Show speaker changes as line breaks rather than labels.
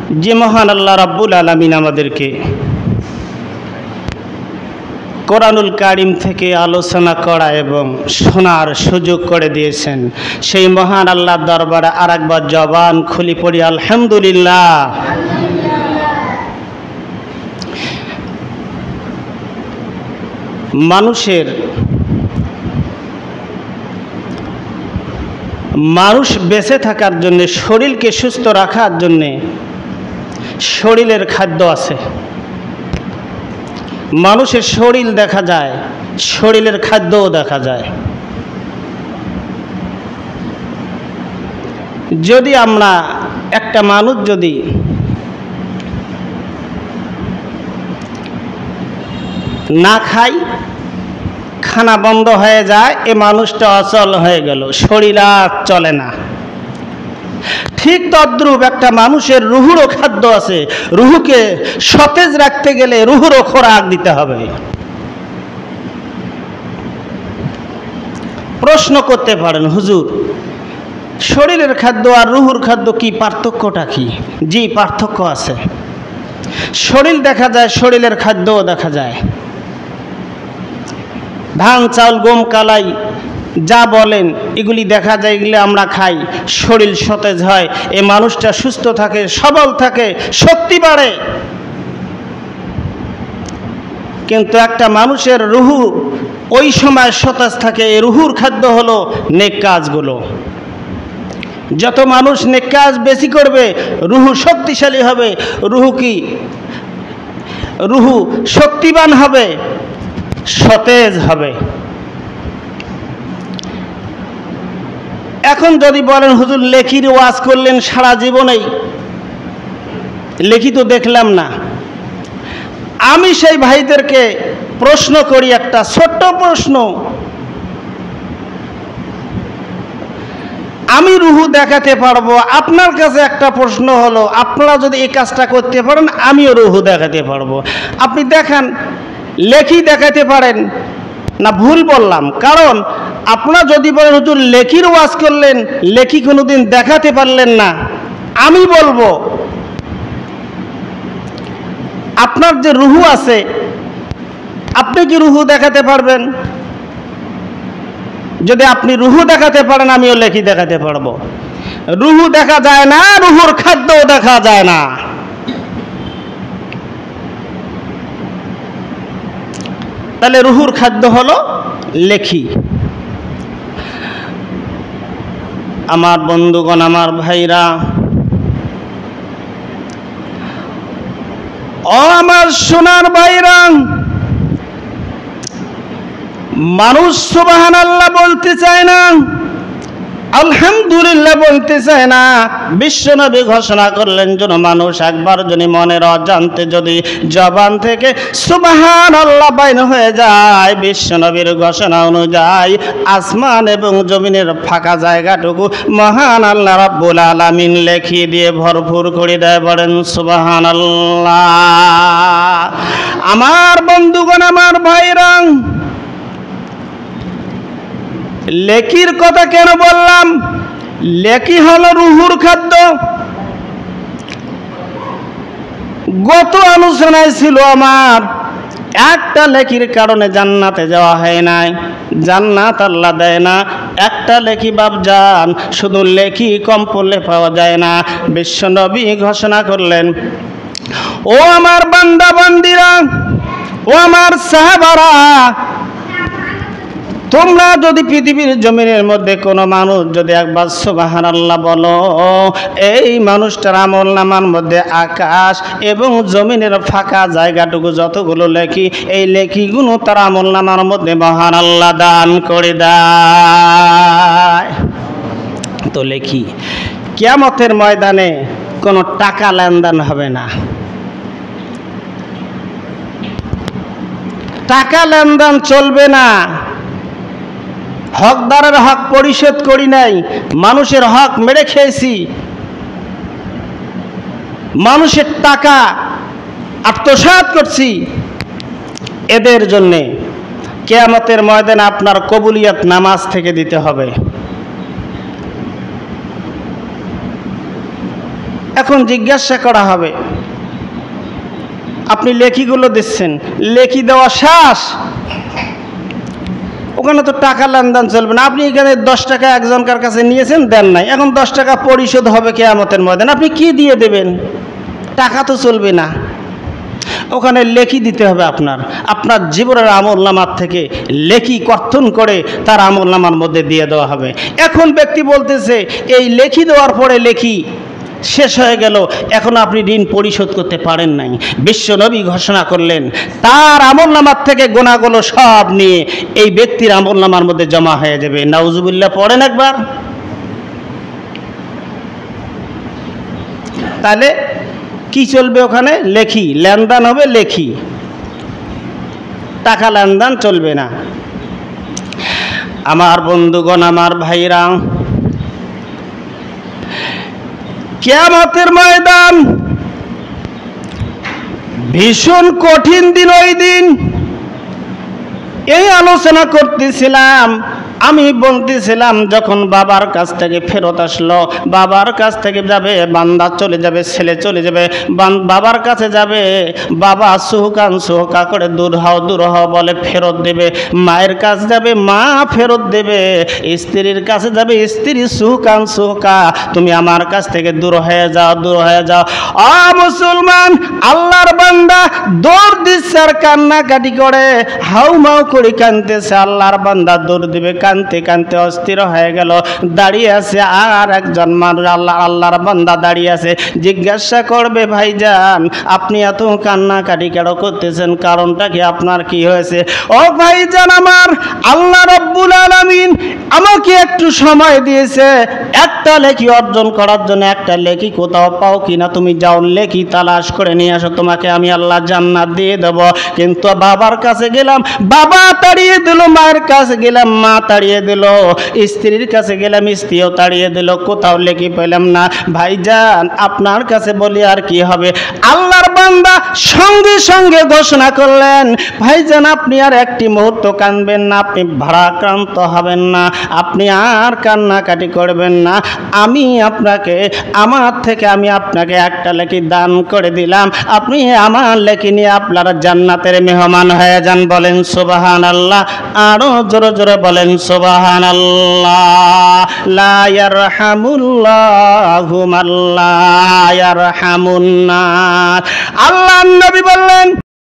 যে মহান আল্লাহ রাব্বুল আলামিন আমাদেরকে কোরআনুল কারীম থেকে আলোচনা করা এবং শোনার সুযোগ করে দিয়েছেন, সেই মহান আল্লাহর দরবারে আরেকবার জবান খুলি পড়ি আলহামদুলিল্লাহ। মানুষ বেঁচে থাকার জন্য, শরীরকে সুস্থ রাখার জন্যে শরীরের খাদ্য আছে। মানুষের শরীর দেখা যায়, শরীরের খাদ্যও দেখা যায়। যদি আমরা একটা মানুষ যদি না খাই, খানা বন্ধ হয়ে যায়, এ মানুষটা অচল হয়ে গেল, শরীর আর চলে না। ঠিক তদ্রূপ একটা মানুষের রুহুরও খাদ্য আছে। রুহুকে সতেজ রাখতে গেলে রুহুরও খোরাক দিতে হবে। প্রশ্ন করতে পারেন, হুজুর শরীরের খাদ্য আর রুহুর খাদ্য কি পার্থক্যটা কি? জি, পার্থক্য আছে। শরীর দেখা যায়, শরীরের খাদ্যও দেখা যায়। ধান, চাউল, গম, কালাই যা বলেন এগুলি দেখা যায়, এগুলি আমরা খাই, শরীর সতেজ হয়, এ মানুষটা সুস্থ থাকে, সবল থাকে, শক্তি বাড়ে। কিন্তু একটা মানুষের রুহু ওই সময় সতেজ থাকে, এই রুহুর খাদ্য হলো নেক কাজগুলো। যত মানুষ নেক কাজ বেশি করবে, রুহু শক্তিশালী হবে, রুহু শক্তিবান হবে, সতেজ হবে। এখন যদি বলেন, হুজুর লেখির ওয়াজ করলেন সারা জীবনেই, লেখি তো দেখলাম না। আমি সেই ভাইদেরকে প্রশ্ন করি, একটা ছোট্ট প্রশ্ন, আমি রুহু দেখাতে পারবো, আপনার কাছে একটা প্রশ্ন হলো, আপনারা যদি এই কাজটা করতে পারেন আমিও রুহু দেখাতে পারবো। আপনি দেখান, লেখি দেখাতে পারেন না? ভুল বললাম? কারণ আপনারা যদি বলেন হুজুর লেখির ওয়াজ করলেন, লেখি কোনোদিন দেখাতে পারলেন না, আমি বলবো আপনার যে রুহু আছে, আপনি কি রুহু দেখাতে পারবেন? যদি আপনি রুহু দেখাতে পারেন, আমিও লেখি দেখাতে পারবো। রুহু দেখা যায় না, রুহুর খাদ্যও দেখা যায় না। তাহলে রুহুর খাদ্য হলো লেখি। আমার বন্ধুগণ, আমার ভাইরা, ও আমার সোনার ভাইরা, মানুষ সুবহানাল্লাহ বলতে চায় না, আলহামদুলিল্লাহ বলতে চায় না। বিশ্বনবী ঘোষণা করলেন, যেন মানুষ একবার যদি মনের অজান্তে যদি জবান থেকে সুবহানাল্লাহ বাইন হয়ে যায়, বিশ্বনবীর ঘোষণা অনুযায়ী আসমান এবং জমিনের ফাঁকা জায়গাটুকু মহান আল্লাহ রাব্বুল আলামিন লেখিয়ে দিয়ে ভরপুর করে দেয়। বলেন সুবহানাল্লাহ। আমার বন্ধুগণ, আমার ভাইরা, লেখির কথা কেন বললাম? লেখি হলো রুহুর খাদ্য। গত আলোচনায় ছিল আমার, একটা লেখির কারণে জান্নাতে যাওয়া হয় নাই, জান্নাত আল্লাহ দেয় না। একটা লেখি বাপজান, শুধু লেখি কম পড়লে পাওয়া যায় না। বিশ্বনবী ঘোষণা করলেন, ও আমার বান্দা বান্দিরা, ও আমার সাহাবারা, তোমরা যদি পৃথিবীর জমিনের মধ্যে কোনো মানুষ যদি একবার সুবহানাল্লাহ বলো, এই মানুষটার আমল নামার মধ্যে আকাশ এবং জমিনের ফাঁকা জায়গাটুকু যতগুলো লেখি, এই লেখিগুলো তার আমল নামার মধ্যে মহান আল্লাহ দান করে দেয়। তো লেখি কিয়ামতের ময়দানে কোনো টাকা লেনদেন হবে না, টাকা লেনদেন চলবে না। হকদারের হক পরিশোধ করি নাই, মানুষের হক মেরে খেয়েছি, মানুষের টাকা আত্মসাৎ করছি, এদের জন্যে কিয়ামতের ময়দানে আপনার কবুলিয়ত নামাজ থেকে দিতে হবে। এখন জিজ্ঞাসা করা হবে, আপনি লেখিগুলো দিচ্ছেন, লেখি দেওয়া শেষ, ওখানে তো টাকা লেনদেন চলবে না। আপনি এখানে 10 টাকা একজনকার কাছে নিয়েছেন, দেন নাই, এখন 10 টাকা পরিশোধ হবে কিয়ামতের ময়দানে, আপনি কি দিয়ে দেবেন? টাকা তো চলবে না, ওখানে লেখি দিতে হবে। আপনার জীবনের আমলনামার থেকে লেখি কর্তন করে তার আমলনামার মধ্যে দিয়ে দেওয়া হবে। এখন ব্যক্তি বলতেছে এই লেখি দেওয়ার পরে লেখি শেষ হয়ে গেল, এখন আপনি ঋণ পরিশোধ করতে পারেন নাই। বিশ্বনবী ঘোষণা করলেন তার আমলনামার থেকে গোনাগুলো সব নিয়ে এই ব্যক্তির আমলনামার মধ্যে জমা হয়ে যাবে। নাউজুবিল্লাহ পড়েন একবার। তাহলে কি চলবে? ওখানে লেখি লেনদেন হবে, লেখি, টাকা লেনদেন চলবে না। আমার বন্ধুগণ, আমার ভাইরা, কিয়ামতের ময়দান ভীষণ কঠিন দিন। ওই দিন এই আলোচনা করতেছিলাম, আমি বলতেছিলাম যখন বাবার কাছ থেকে ফেরত আসলো, বাবার কাছ থেকে যাবে বান্দা, চলে যাবে ছেলে, চলে যাবে বাবার কাছে যাবে, বাবা সুহকা করে দূর হও বলে ফেরত দেবে। মায়ের কাছে যাবে, মা ফেরত দেবে। স্ত্রীর কাছে যাবে, স্ত্রী সুহকা তুমি আমার কাছ থেকে দূর হয়ে যাও, দূর হয়ে যাও। মুসলমান, আল্লাহর বান্দা দৌড় দিচ্ছে আর কান্নাকাটি করে, হাউমাউ করে কাঁদতেছে। আল্লাহর বান্দা দৌড় দিবে, কানতে কানতে অস্থির হয়ে গেল, দাঁড়িয়ে আছে আর একজন মানুষ, আল্লাহর বান্দা দাঁড়িয়ে আছে। জিজ্ঞাসা করবে, ভাইজান আপনি এত কান্নাকাটি কেন করতেছেন, কারণটা কি, আপনার কি হয়েছে? ও ভাইজান আমার, আল্লাহ রাব্বুল আলামিন আমাকে একটু সময় দিয়েছে একটা লেখি অর্জন করার জন্য। একটা লেখি কোথাও পাও কিনা, তুমি যাও লেখি তালাশ করে নিয়ে আসো, তোমাকে আমি আল্লাহ জান্নাত দিয়ে দেব। কিন্তু বাবার কাছে গেলাম, বাবা তাড়িয়ে দিল, মায়ের কাছে গেলাম, মা তাড়িয়ে দিল, স্ত্রীর কাছে গেলাম, স্ত্রীও তাড়িয়ে দিল, কোথাও লেখি পেলাম না। ভাইজান আপনার কাছে বলি আর কি হবে? আল্লাহর বান্দা সঙ্গে সঙ্গে ঘোষণা করলেন, ভাইজান আপনি আর একটি মুহূর্ত কাঁদবেন না, আপনি ভারাক্রান্ত হবেন না, আপনি আর কান্নাকাটি করবেন না। আমি আমার থেকে আমি আপনাকে একটা লেখি দান করে দিলাম, আপনি আমার লেখি নিয়ে আপনারা জান্নাতের মেহমান হয়ে যান। বলেন সুবহানাল্লাহ, আরো জোরে জোরে বলেন সুবহানাল্লাহ। লা ইয়ারহামুল্লাহু মান লা ইয়ারহামুন নাস। আল্লাহর নবী বললেন